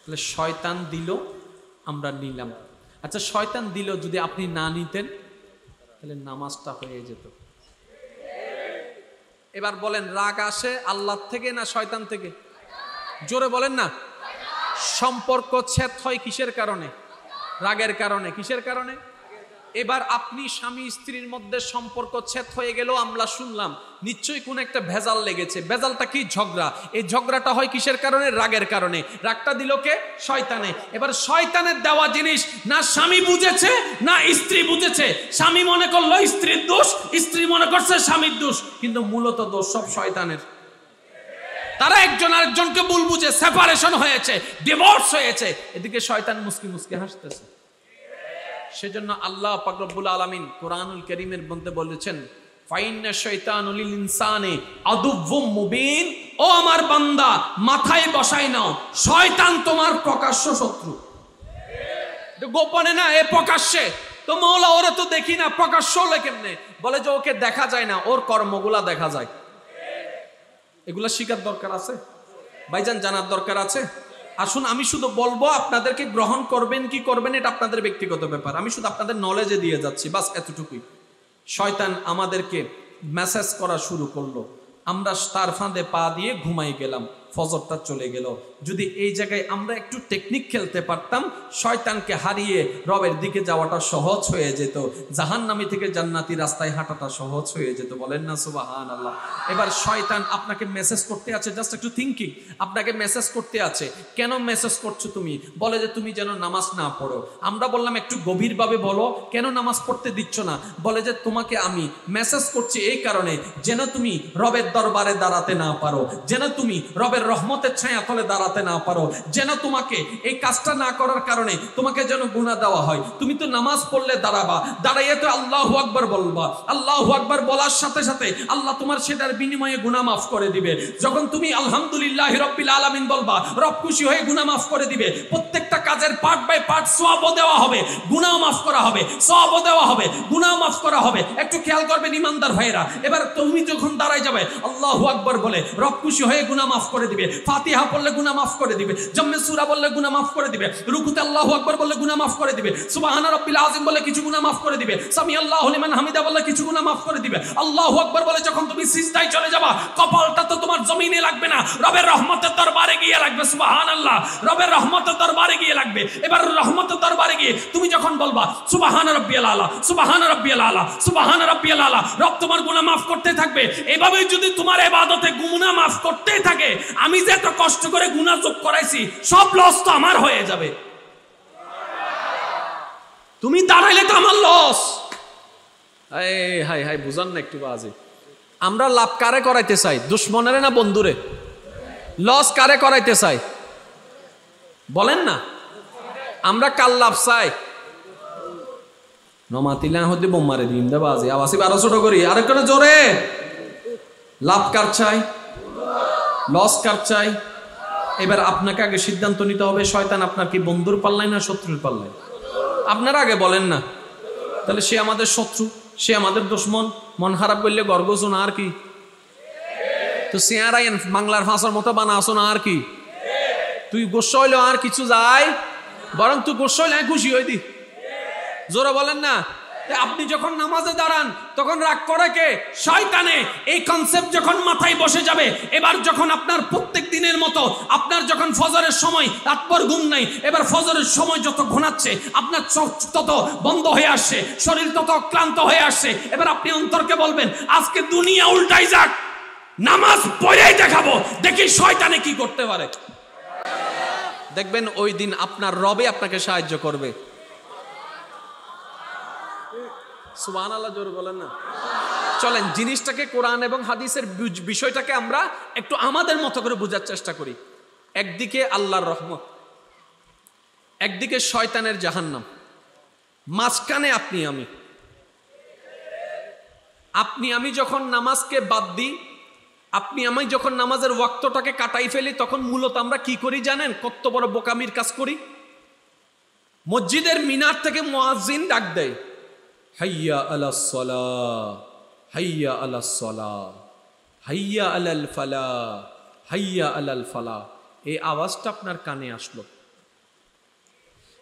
তাহলে শয়তান দিল, আমরা নিলাম। আচ্ছা, শয়তান দিল যদি আপনি না নিতেন তাহলে নামাজটা হয়ে যেত। এবার বলেন, রাগ আসে আল্লাহ থেকে না শয়তান থেকে? জোরে বলেন না। সম্পর্ক ছেদ হয় কিসের কারণে? রাগের কারণে। কিসের কারণে? এবার আপনি স্বামী স্ত্রীর মধ্যে সম্পর্ক ছেদ হয়ে গেল, আমরা শুনলাম নিশ্চয়ই কোন একটা ভেজাল লেগেছে। ভেজালটা কি? ঝগড়া। এই ঝগড়াটা হয় কিসের কারণে? রাগের কারণে। রাগটা দিল কে? শয়তানে। এবার শয়তানের দেওয়া জিনিস না স্বামী বুঝেছে না স্ত্রী বুঝেছে। স্বামী মনে করলো স্ত্রীর দোষ, স্ত্রী মনে করছে স্বামীর দোষ, কিন্তু মূলত দোষ সব শয়তানের। তারা একজন আরেকজনকে ভুল বুঝে সেপারেশন হয়েছে, ডিভোর্স হয়েছে, এদিকে শয়তান মুস্কি মুস্কি হাসতেছে। সেজন্য আল্লাহ পাক রব্বুল আলামিন কোরআনুল কারীমের মধ্যে বলেছেন, ফাইন্না শাইতানু লিল ইনসানি আদুউম মুবিন। ও আমার বান্দা, মাথায় বসাই নাও, শয়তান তোমার প্রকাশ্য শত্রু। গোপনে না, এ প্রকাশ্যে। তো মওলা ওরে তো দেখি না, প্রকাশ্য হলে কেমনে? বলে যে ওকে দেখা যায় না, ওর কর্মগুলা দেখা যায়। এগুলা শিকার দরকার আছে ভাইজান, জানার দরকার আছে। আসুন, আমি শুধু বলবো, আপনাদেরকে গ্রহণ করবেন কি করবেন এটা আপনাদের ব্যক্তিগত ব্যাপার। আমি শুধু আপনাদের নলেজে দিয়ে যাচ্ছি, বাস এতটুকুই। শয়তান আমাদেরকে মেসেজ করা শুরু করলো, আমরা তার ফাঁদে পা দিয়ে ঘুমাই গেলাম, ফজরটা চলে গেল। যদি এই জায়গায় আমরা একটু টেকনিক খেলতে পারতাম, শয়তানকে হারিয়ে রবের দিকে যাওয়াটা সহজ হয়ে যেত, জাহান্নামী থেকে জান্নাতি রাস্তায় হাঁটাটা সহজ হয়ে যেত। বলেন না সুবহানাল্লাহ। এবার শয়তান আপনাকে মেসেজ করতে আছে, জাস্ট একটু থিঙ্কিং, আপনাকে মেসেজ করতে আছে। কেন মেসেজ করছো তুমি? বলে যে তুমি যেন নামাজ না পড়ো। আমরা বললাম একটু গভীরভাবে বলো, কেন নামাজ পড়তে দিচ্ছ না? বলে যে তোমাকে আমি মেসেজ করছি এই কারণে, যেন তুমি রবের দরবারে দাঁড়াতে না পারো, যেন তুমি রবের রহমতের ছায়া তলে দাঁড়াতে না পারো, যেন তোমাকে এই কাজটা না করার কারণে তোমাকে যেন গুনাহ দেওয়া হয়। তুমি তো নামাজ পড়লে দাঁড়াবা, দাঁড়াইয়ে তো আল্লাহু আকবার বলবা, আল্লাহু আকবার বলার সাথে সাথে আল্লাহ তোমার সেটার বিনিময়ে গুনাহ মাফ করে দিবে। যখন তুমি আলহামদুলিল্লাহি রাব্বিল আলামিন বলবা, রব খুশি হয়ে গুনাহ মাফ করে দিবে। প্রত্যেকটা কাজের পার্ট বাই পার্ট সওয়াবও দেওয়া হবে, গুনাহ মাফ করা হবে, সওয়াবও দেওয়া হবে, গুনাহ মাফ করা হবে। একটু খেয়াল করবেন ইমানদার ভাইরা। এবার তুমি যখন দাঁড়ায় যাবে আল্লাহু আকবার বলে, রব খুশি হয়ে গুনাহ মাফ করে দিবে। ফাতিহা পড়লে গুনাহ মাফ করে দিবে, জম্মে সূরা বললে গুনাহ মাফ করে দিবে, রুকুতে আল্লাহু আকবার বললে গুনাহ মাফ করে দিবে, সুবহান রাব্বিল আযীম বললে কিছু গুনাহ মাফ করে দিবে, সামি আল্লাহু লিমান হামিদা বললে কিছু গুনাহ মাফ করে দিবে। আল্লাহু আকবার বলে যখন তুমি সিজদায় চলে যাবা, কপালটা তো তোমার জমিনে লাগবে না, রবের রহমতের দরবারে গিয়ে লাগবে। সুবহানাল্লাহ, রবের রহমতের দরবারে গিয়ে লাগবে। এবার রহমতের দরবারে গিয়ে তুমি যখন বলবা সুবহান রাব্বিয়াল আলা, সুবহান রাব্বিয়াল আলা, সুবহান রাব্বিয়াল আলা, রব তোমার গুনাহ মাফ করতে থাকবে। এভাবে যদি তোমার ইবাদতে গুনাহ মাফ করতে থাকে, আমি যে এত কষ্ট করে গুনাহ যোগ করাইছি সব লস তো আমার হয়ে যাবে। তুমি দাঁড়াইলে তো আমার লস। হাই হাই, বুঝান না একটু বাজে। আমরা লাভ কারে করাইতে চাই? দুশ্মনেরে না বন্ধুরে? লস কারে করাইতে চাই বলেন না? আমরা কাল লাভ চাই? নমাতিলা হতে বোমারে দিন দে বাজে, আওয়াজই 1200 করি আরেকটা জোরে। লাভ কার চাই? লস কার চাই? এবার আপনাকে আগে সিদ্ধান্ত নিতে হবে, শয়তান আপনার কি বন্ধুর পাল্লায় না শত্রুর পাল্লায়? আপনারা আগে বলেন না। তাহলে সে আমাদের শত্রু, সে আমাদের দুশমন। মন খারাপ করলে গর্গছো না আর কি? তো সিয়ারাই বাংলার ভাষার মতো বানা আসো না আর কি? তুই গোস্বা হইলে আর কিছু যায়, বরং তুই গোস্বা হইলে খুশি হই দি। জোরে বলেন না। আপনি যখন নামাজে দাঁড়ান তখন রাগ করে কে? শয়তানে। এই কনসেপ্ট যখন মাথায় বসে যাবে, এবার যখন আপনার প্রত্যেক দিনের মতো আপনার যখন ফজরের সময় রাতভর ঘুম নাই, এবার ফজরের সময় যত ঘুমাচ্ছে আপনার চোখ তত বন্ধ হয়ে আসছে, শরীর তত ক্লান্ত হয়ে আসছে। এবার আপনি অন্তরকে বলবেন আজকে দুনিয়া উল্টাই যাক, নামাজ পড়েই দেখাবো, দেখি শয়তানে কি করতে পারে। দেখবেন ওই দিন আপনার রবে আপনাকে সাহায্য করবে। সুবহানাল্লাহ, জোরে বলেন না। চলেন জিনিসটাকে, কোরআন এবং হাদিসের বিষয়টাকে আমরা একটু আমাদের মতো করে বোঝার চেষ্টা করি। একদিকে আল্লাহর রহমত, একদিকে শয়তানের জাহান্নাম, মাঝখানে আপনি আমি যখন নামাজকে বাদ দিই, আপনি আমি যখন নামাজের ওয়াক্তটাকে কাটাই ফেলি, তখন মূলত আমরা কি করি জানেন? কত বড় বোকামির কাজ করি। মসজিদের মিনার থেকে মুয়াজ্জিন ডাক দেয়, হাইয়া আলাস সালাহ, হাইয়া আলাস সালাহ, হাইয়া আলাল ফালাহ, হাইয়া আলাল ফালাহ। এই আওয়াজটা আপনার কানে আসলো,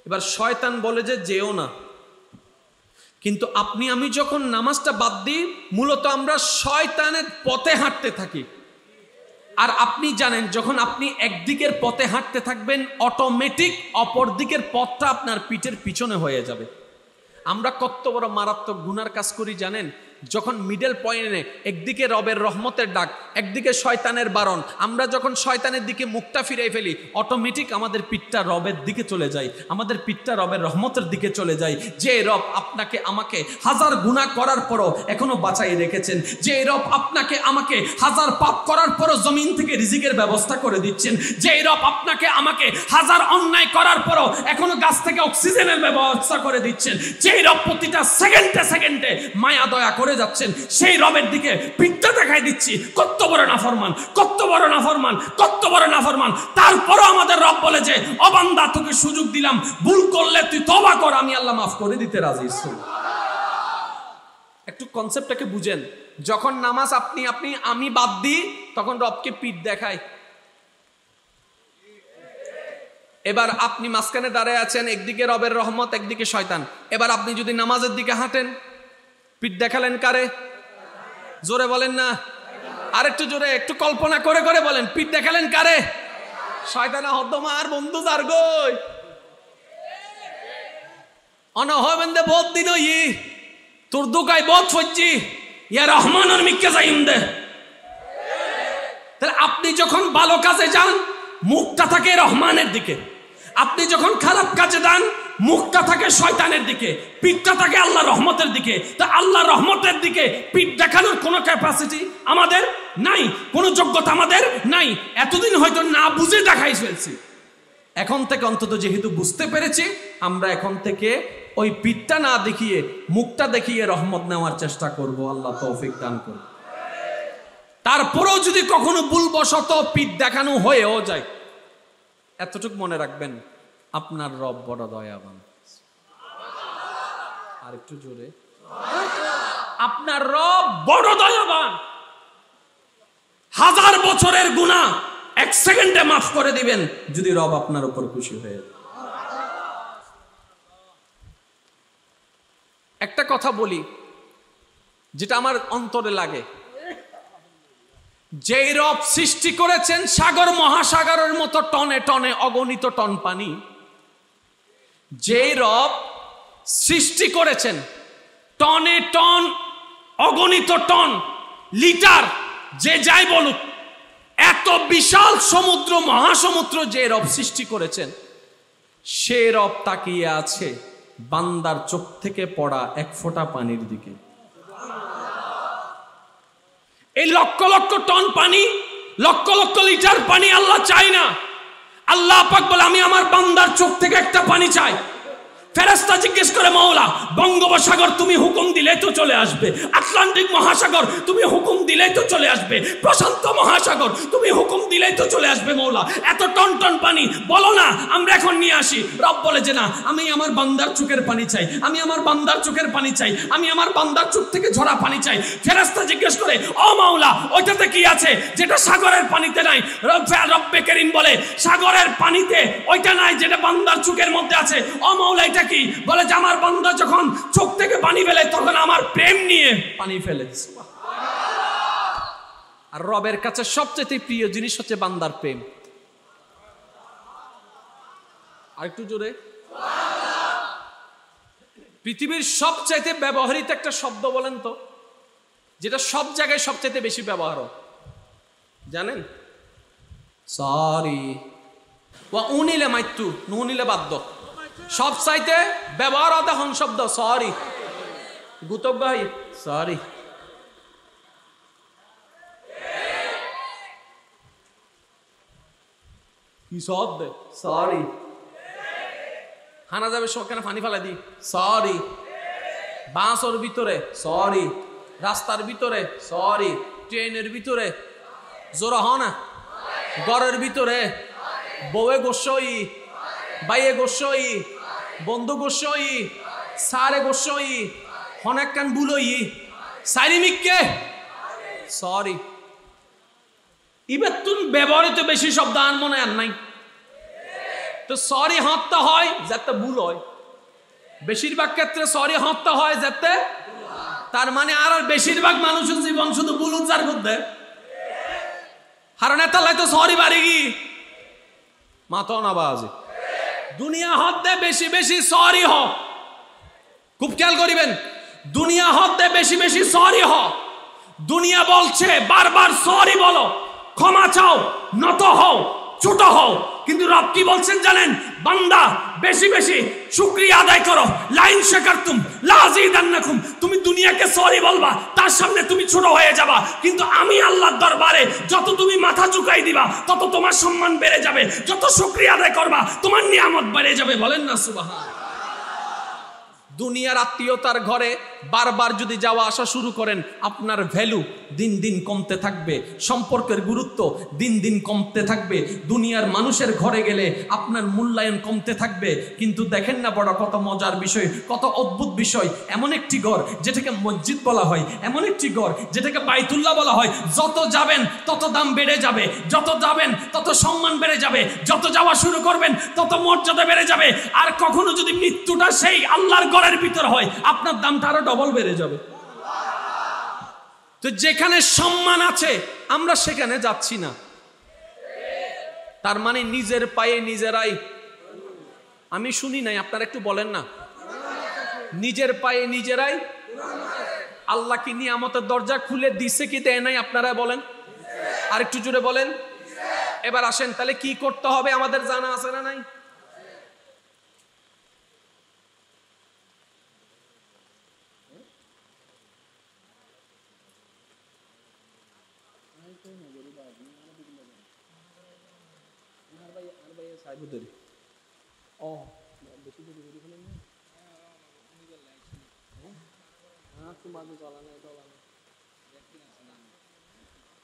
এবার শয়তান বলে যে যেও না, কিন্তু আপনি আমি যখন নামাজটা বাদ দিই, মূলত আমরা শয়তানের পথে হাঁটতে থাকি। আর আপনি জানেন, যখন আপনি একদিকের পথে হাঁটতে থাকবেন, অটোমেটিক অপর দিকের পথটা আপনার পিঠের পিছনে হয়ে যাবে। আমরা কত বড় মারাত্মক গুনার কাজ করি জানেন? যখন মিডল পয়েন্টে একদিকে রবের রহমতের ডাক, একদিকে শয়তানের বারণ, আমরা যখন শয়তানের দিকে মুখটা ফিরিয়ে ফেলি, অটোমেটিক আমাদের পিঠটা রবের দিকে চলে যায়, আমাদের পিঠটা রবের রহমতের দিকে চলে যায়। যে রব আপনাকে আমাকে হাজার গুনাহ করার পরও এখনো বাঁচাই রেখেছেন, যে রব আপনাকে আমাকে হাজার পাপ করার পরও জমিন থেকে রিজিকের ব্যবস্থা করে দিচ্ছেন, যে রব আপনাকে আমাকে হাজার অন্যায় করার পরও এখনো গাছ থেকে অক্সিজেনের ব্যবস্থা করে দিচ্ছেন, যে রব প্রতিটা সেকেন্ডে সেকেন্ডে মায়া দয়া করে যাচ্ছেন, সেই রবের দিকে পিঠটা দেখাই দিচ্ছি। কত বড় নাফরমান, কত বড় নাফরমান, কত বড় নাফরমান। তারপরও আমাদের রব বলে যে, ও বান্দা তোকে সুযোগ দিলাম, ভুল করলে তুই তওবা কর, আমি আল্লাহ মাফ করে দিতে রাজি আছি। একটু কনসেপ্টটাকে বুঝেন। যখন নামাজ আমি বাদ দিই, তখন রবকে পিঠ দেখাই। এবার আপনি মাঝখানে দাঁড়ায় আছেন, একদিকে রবের রহমত, একদিকে শয়তান। এবার আপনি যদি নামাজের দিকে হাঁটেন, পিঠ দেখালেন কারে? জোরে বলেন না, আরেকটু জোরে, একটু কল্পনা করে করে বলেন, পিঠ দেখালেন কারে? শয়তানা হদ্দমার বন্ধু যার গই অন হবেন্দে বহুত দিন ই তোর দুকাই বহুত ফজ্জি ইয়া রহমানের মিক্কে যাইম দে। তাহলে আপনি যখন ভালো কাজে যান, মুখটা থাকে রহমানের দিকে। আপনি যখন খারাপ কাজে যান, মুখটা থাকে শয়তানের দিকে, পিঠটা থাকে আল্লাহ রহমতের দিকে। তা আল্লাহ রহমতের দিকে পিঠ দেখানোর কোনো ক্যাপাসিটি আমাদের নাই, কোনো যোগ্যতা আমাদের নাই। এতদিন হয়তো না বুঝে দেখাই ফেলছি, এখন থেকে অন্তত যেহেতু বুঝতে পেরেছি, আমরা এখন থেকে ওই পিঠটা না দেখিয়ে মুখটা দেখিয়ে রহমত নেওয়ার চেষ্টা করব। আল্লাহ তৌফিক দান করুন। তারপরেও যদি কখনো ভুলবশত পিঠ দেখানো হয়েও যায়, এতটুকু মনে রাখবেন, আপনার রব বড় দয়াবান। আর একটু জোরে, আপনার রব বড় দয়াবান। হাজার বছরের গুনাহ এক সেকেন্ডে মাফ করে দিবেন যদি রব আপনার উপর খুশি হয়ে। একটা কথা বলি যেটা আমার অন্তরে লাগে, যেই রব সৃষ্টি করেছেন সাগর মহাসাগরের মতো টনে টনে অগণিত টন পানি, যেই রব সৃষ্টি করেছেন টনে টন অগণিত টন লিটার, যে যাই বলুক, এত বিশাল সমুদ্র মহাসমুদ্র যে রব সৃষ্টি করেছেন, সে রব তাকিয়ে আছে বান্দার চোখ থেকে পড়া এক ফোঁটা পানির দিকে। এই লক্ষ লক্ষ টন পানি, লক্ষ লক্ষ লিটার পানি আল্লাহ চাই না। আল্লাহ পাক বলে, আমি আমার বান্দার চোখ থেকে একটা পানি চাই। ফেরেশতা জিজ্ঞেস করে, মাওলা বঙ্গোপসাগর তুমি হুকুম দিলে তো চলে আসবে, আটলান্টিক মহাসাগর তুমি হুকুম দিলেই তো চলে আসবে, প্রশান্ত মহাসাগর তুমি হুকুম দিলেই তো চলে আসবে, মাওলা এত টন টন পানি বলো না, আমরা এখন নিয়ে আসি। রব বলে যে না, আমি আমার বান্দার চোখের পানি চাই, আমি আমার বান্দার চোখের পানি চাই, আমি আমার বান্দার চোখ থেকে ঝরা পানি চাই। ফেরেশতা জিজ্ঞেস করে, ও মাওলা ওইটাতে কি আছে যেটা সাগরের পানিতে নাই? রব্বে করিম বলে, সাগরের পানিতে ওইটা নাই যেটা বান্দার চোখের মধ্যে আছে। ও মাওলা এটা কি? বলে যে আমার বান্দা যখন চোখ থেকে পানি ফেলে, তখন আমার প্রেম নিয়ে পানি ফেলে। আর রবের কাছে সবচেয়ে প্রিয় জিনিস হচ্ছে বান্দার প্রেম। আরেকটু জোরে, পৃথিবীর সবচাইতে ব্যবহৃত একটা শব্দ বলেন তো, যেটা সব জায়গায় সবচাইতে বেশি ব্যবহার হয়, জানেন? সরি। ওয়া উনিলে মাইতু, নুনিলে বাদ্য, সব চাইতে ব্যবহার হন শব্দ সরি। গুতব ভাই সরি। কি শব্দ? সরি। হানা যাবে সকালে পানি ফেলা দি, সরি। বাসের ভিতরে সরি, রাস্তার ভিতরে সরি, ট্রেনের ভিতরে জোরা হ না, ঘরের ভিতরে বউয়ে গোসই, বাইয়ে গোসই, বন্ধু গোসই, সারে গোসই, অনেক কান বুলই, সাইরিমিককে সরি। এবার তুমি ব্যবহৃত বেশি শব্দ আর মনে আর নাই। তো সরি হত্যা হয় যাতে ভুল হয়, বেশিরভাগ ক্ষেত্রে সরি হত্যা হয় যাতে, তার মানে আর বেশিরভাগ মানুষের জীবন শুধু ভুল উচ্চার করতে হারণে তালাই তো সরি বাড়ি গি মাতো না বাজে দুনিয়া হদ্দে বেশি বেশি সরি হ, খুব খেয়াল করিবেন, দুনিয়া হদ্দে বেশি বেশি সরি হ। দুনিয়া বলছে বারবার সরি বলো, ক্ষমা চাও, নত হও, ছোট হও, কিন্তু রব কি বলছেন জানেন? বান্দা বেশি বেশি শুকরিয়া আদায় করো। লাইন শাকারতুম লাযিদান্নাকুম। তুমি দুনিয়াকে সরি বলবা, তার সামনে তুমি ছোট হয়ে যাবা, কিন্তু আমি আল্লাহর দরবারে যত তুমি মাথা ঝুঁকাই দিবা তত তোমার সম্মান বেড়ে যাবে, যত শুকরিয়া আদায় করবা তোমার নিয়ামত বেড়ে যাবে। বলেন না সুবহান। দুনিয়ার আত্মীয়তার ঘরে বারবার যদি যাওয়া আসা শুরু করেন, আপনার ভ্যালু দিন দিন কমতে থাকবে, সম্পর্কের গুরুত্ব দিন দিন কমতে থাকবে। দুনিয়ার মানুষের ঘরে গেলে আপনার মূল্যায়ন কমতে থাকবে। কিন্তু দেখেন না বড় কত মজার বিষয়, কত অদ্ভুত বিষয়। এমন একটি ঘর যেটাকে মসজিদ বলা হয়, এমন একটি ঘর যেটাকে বাইতুল্লাহ বলা হয়, যত যাবেন তত দাম বেড়ে যাবে, যত যাবেন তত সম্মান বেড়ে যাবে, যত যাওয়া শুরু করবেন তত মর্যাদা বেড়ে যাবে। আর কখনো যদি মৃত্যুটা সেই আল্লাহর ঘরের ভিতর হয়, আপনার দামটা আরো ডবল বেড়ে যাবে। তো যেখানে সম্মান আছে আমরা সেখানে যাচ্ছি না, তার মানে নিজের পায়ে নিজেরাই। আমি শুনি নাই, আপনারা একটু বলেন না, নিজের পায়ে নিজেরাই। আল্লাহ কি নিয়ামতের দরজা খুলে দিছে কি দেয় নাই? আপনারা বলেন, আর একটু জোরে বলেন। এবার আসেন, তাহলে কি করতে হবে আমাদের জানা আছে না নাই?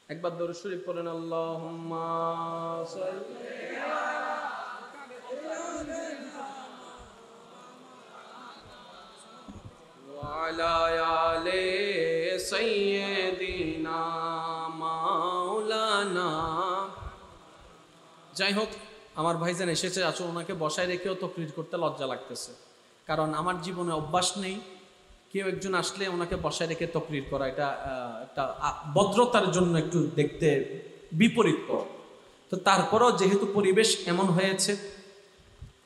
একবার দরুদ শরীফ পড়েন, আল্লাহুম্মা সাল্লি আলা আলি সাইয়্যিদিনা মাওলানা। যাই হোক, আমার ভাইজান এসেছে, আসলে ওনাকে বসায় রেখেও তকরির করতে লজ্জা লাগতেছে, কারণ আমার জীবনে অভ্যাস নেই কেউ একজন আসলে ওনাকে বসায় রেখে তকরির করা। এটা একটা ভদ্রতার জন্য একটু দেখতে বিপরীত। তো তারপরও যেহেতু পরিবেশ এমন হয়েছে,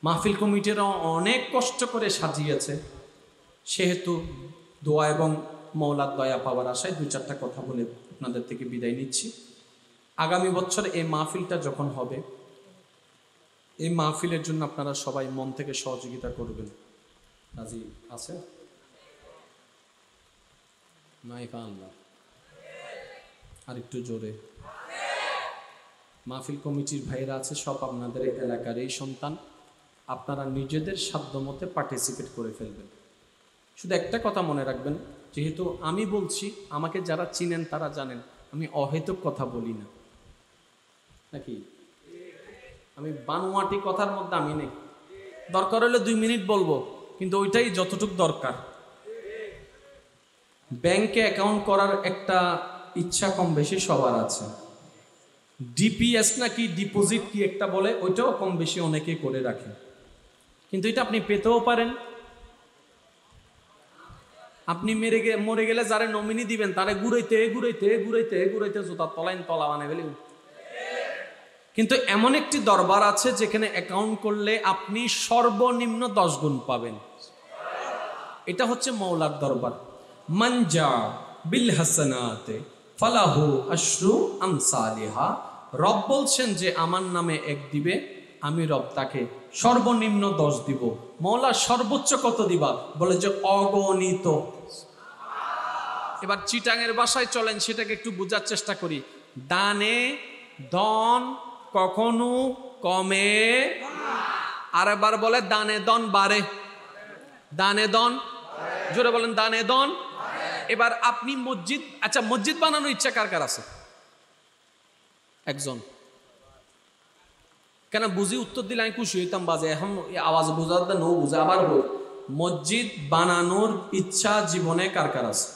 মাহফিল কমিটিরা অনেক কষ্ট করে সাজিয়েছে, সেহেতু দোয়া এবং মওলার দয়া পাওয়ার আশায় দুই চারটা কথা বলে আপনাদের থেকে বিদায় নিচ্ছি। আগামী বছর এই মাহফিলটা যখন হবে, এই মাহফিলের জন্য আপনারা সবাই মন থেকে সহযোগিতা করবেন। রাজি আছে? আল্লাহ আর একটু জোরে। মাহফিল কমিটির ভাইরা আছে, সব আপনাদের এলাকার এই সন্তান, আপনারা নিজেদের সাধ্য মতে পার্টিসিপেট করে ফেলবেন। শুধু একটা কথা মনে রাখবেন, যেহেতু আমি বলছি, আমাকে যারা চিনেন তারা জানেন আমি অহেতুক কথা বলি না, নাকি? আমি বানোয়াটি কথার মধ্যে আমি নেই। দরকার হলে 2 মিনিট বলবো, কিন্তু ওইটাই যতটুক দরকার। ব্যাংকে অ্যাকাউন্ট করার একটা ইচ্ছা কম বেশি সবার আছে, ডিপিএস নাকি ডিপোজিট কি একটা বলে, ওইটাও কম বেশি অনেকে করে রাখে, কিন্তু এটা আপনি পেতেও পারেন। আপনি মরে গেলে যারা নমিনি দিবেন তারে ঘুরাইতে ঘুরাইতে ঘুরাইতে ঘুরাইতে জুতার তলাইন তলা বানাই ফেলি। কিন্তু এমন একটি দরবার আছে যেখানে অ্যাকাউন্ট করলে আপনি সর্বনিম্ন 10 গুণ পাবেন। এটা হচ্ছে মওলার দরবার। মানজা বিল হাসানাতে ফালাহু আশরু আমসালিহা। রব বলছেন যে আমার নামে 1 দিবে, আমি রব তাকে সর্বনিম্ন 10 দিব। মওলা সর্বোচ্চ কত দিবা? বলে যে অগণিত। এবার চিটাঙের ভাষায় চলেন, সেটাকে একটু বোঝার চেষ্টা করি। দানে দন কখনো কমে, আরেকবার বলে দানে দন বাড়ে। দানে দন, জোরে বলেন দানে দন। এবার আপনি মসজিদ, আচ্ছা মসজিদ বানানোর ইচ্ছা কার কার আছে? একজন কেন বুঝি উত্তর দিলে আমি খুশি হইতাম। বাজে এখন আওয়াজ বোঝাতে নো বুঝে আবার বল, মসজিদ বানানোর ইচ্ছা জীবনে কার কার আছে?